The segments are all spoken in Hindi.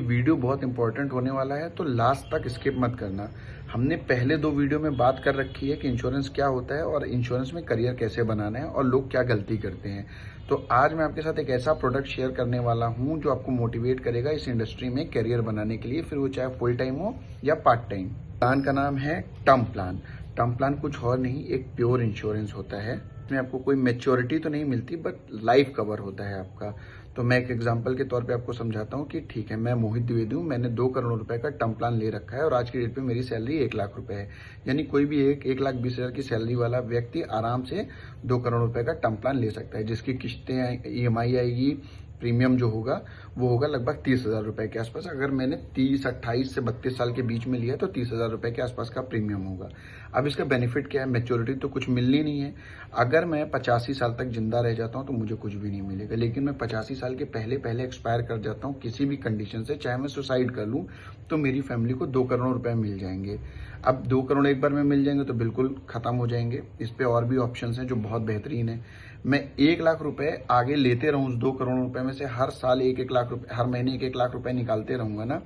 वीडियो बहुत इंपॉर्टेंट होने वाला है, तो लास्ट तक स्किप मत करना। हमने पहले 2 वीडियो में बात कर रखी है कि इंश्योरेंस क्या होता है और इंश्योरेंस में करियर कैसे बनाना है और लोग क्या गलती करते हैं। तो आज मैं आपके साथ एक ऐसा प्रोडक्ट शेयर करने वाला हूं जो आपको मोटिवेट करेगा इस इंडस्ट्री में करियर बनाने के लिए, फिर वो चाहे फुल टाइम हो या पार्ट टाइम। प्लान का नाम है टर्म प्लान। टर्म प्लान कुछ और नहीं, एक प्योर इंश्योरेंस होता है। इसमें आपको कोई मैच्योरिटी तो नहीं मिलती, बट लाइफ कवर होता है आपका। तो मैं एक एग्जांपल के तौर पे आपको समझाता हूँ कि ठीक है, मैं मोहित द्विवेदी हूँ, मैंने 2 करोड़ रुपए का टर्म प्लान ले रखा है और आज की डेट पे मेरी सैलरी 1 लाख रुपए है। यानी कोई भी 1,20,000 की सैलरी वाला व्यक्ति आराम से 2 करोड़ रुपए का टर्म प्लान ले सकता है, जिसकी किस्तें EMI आएगी, प्रीमियम जो होगा वो होगा लगभग 30,000 रुपए के आसपास। अगर मैंने 28 से 32 साल के बीच में लिया तो 30,000 रुपए के आसपास का प्रीमियम होगा। अब इसका बेनिफिट क्या है? मैच्योरिटी तो कुछ मिलनी नहीं है। अगर मैं 85 साल तक जिंदा रह जाता हूं तो मुझे कुछ भी नहीं मिलेगा, लेकिन मैं 85 साल के पहले एक्सपायर कर जाता हूं किसी भी कंडीशन से, चाहे मैं सुसाइड कर लूं, तो मेरी फैमिली को 2 करोड़ रुपए मिल जाएंगे। अब 2 करोड़ एक बार में मिल जाएंगे तो बिल्कुल खत्म हो जाएंगे। इस पे और भी ऑप्शंस हैं जो बहुत बेहतरीन है। मैं 1 लाख रुपए आगे लेते रहूं उस 2 करोड़ रुपए में से, हर साल 1-1 लाख रुपए, हर महीने 1-1 लाख रुपए निकालते रहूंगा ना,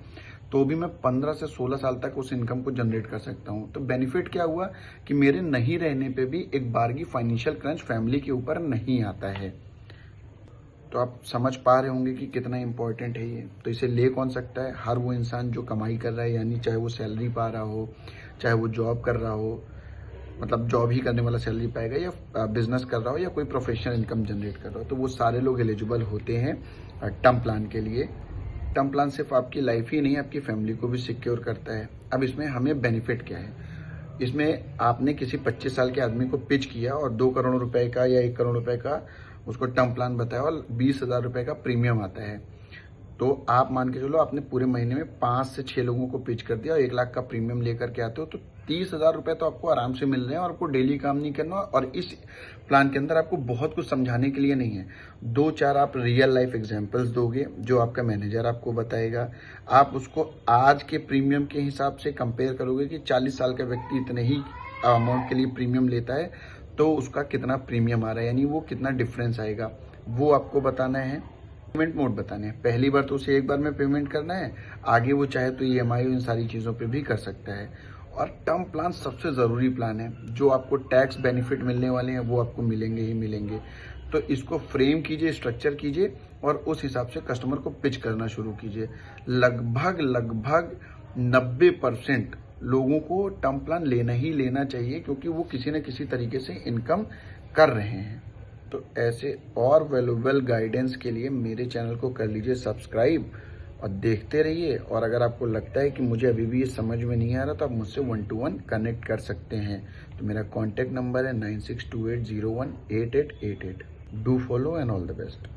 तो भी मैं 15 से 16 साल तक उस इनकम को जनरेट कर सकता हूं। तो बेनिफिट क्या हुआ कि मेरे नहीं रहने पे भी एक बार की फाइनेंशियल क्रंच फैमिली के ऊपर नहीं आता है। तो आप समझ पा रहे होंगे कि कितना इंपॉर्टेंट है ये। तो इसे ले कौन सकता है? हर वो इंसान जो कमाई कर रहा है, यानी चाहे वो सैलरी पा रहा हो, चाहे वो जॉब कर रहा हो, मतलब जॉब ही करने वाला सैलरी पाएगा, या बिजनेस कर रहा हो, या कोई प्रोफेशनल इनकम जनरेट कर रहा हो, तो वो सारे लोग एलिजिबल होते हैं टर्म प्लान के लिए। टर्म प्लान सिर्फ आपकी लाइफ ही नहीं, आपकी फैमिली को भी सिक्योर करता है। अब इसमें हमें बेनिफिट क्या है? इसमें आपने किसी 25 साल के आदमी को पिच किया और 2 करोड़ रुपए का या 1 करोड़ रुपए का उसको टर्म प्लान बताया और 20,000 रुपए का प्रीमियम आता है, तो आप मान के चलो आपने पूरे महीने में 5 से 6 लोगों को पिच कर दिया और 1 लाख का प्रीमियम लेकर के आते हो, तो 30,000 रुपए तो आपको आराम से मिल रहे हैं और आपको डेली काम नहीं करना। और इस प्लान के अंदर आपको बहुत कुछ समझाने के लिए नहीं है, 2-4 आप रियल लाइफ एग्जांपल्स दोगे जो आपका मैनेजर आपको बताएगा। आप उसको आज के प्रीमियम के हिसाब से कंपेयर करोगे कि 40 साल का व्यक्ति इतने ही अमाउंट के लिए प्रीमियम लेता है तो उसका कितना प्रीमियम आ रहा है, यानी वो कितना डिफरेंस आएगा, वो आपको बताना है। पेमेंट मोड बताने हैं, पहली बार तो उसे एक बार में पेमेंट करना है, आगे वो चाहे तो EMI इन सारी चीज़ों पे भी कर सकता है। और टर्म प्लान सबसे ज़रूरी प्लान है, जो आपको टैक्स बेनिफिट मिलने वाले हैं वो आपको मिलेंगे ही मिलेंगे। तो इसको फ्रेम कीजिए, स्ट्रक्चर कीजिए और उस हिसाब से कस्टमर को पिच करना शुरू कीजिए। लगभग 90% लोगों को टर्म प्लान लेना ही लेना चाहिए, क्योंकि वो किसी न किसी तरीके से इनकम कर रहे हैं। तो ऐसे और वैल्यूएबल गाइडेंस के लिए मेरे चैनल को कर लीजिए सब्सक्राइब और देखते रहिए। और अगर आपको लगता है कि मुझे अभी भी ये समझ में नहीं आ रहा, तो आप मुझसे 1-to-1 कनेक्ट कर सकते हैं। तो मेरा कॉन्टैक्ट नंबर है 9628018888। Do follow and all the best.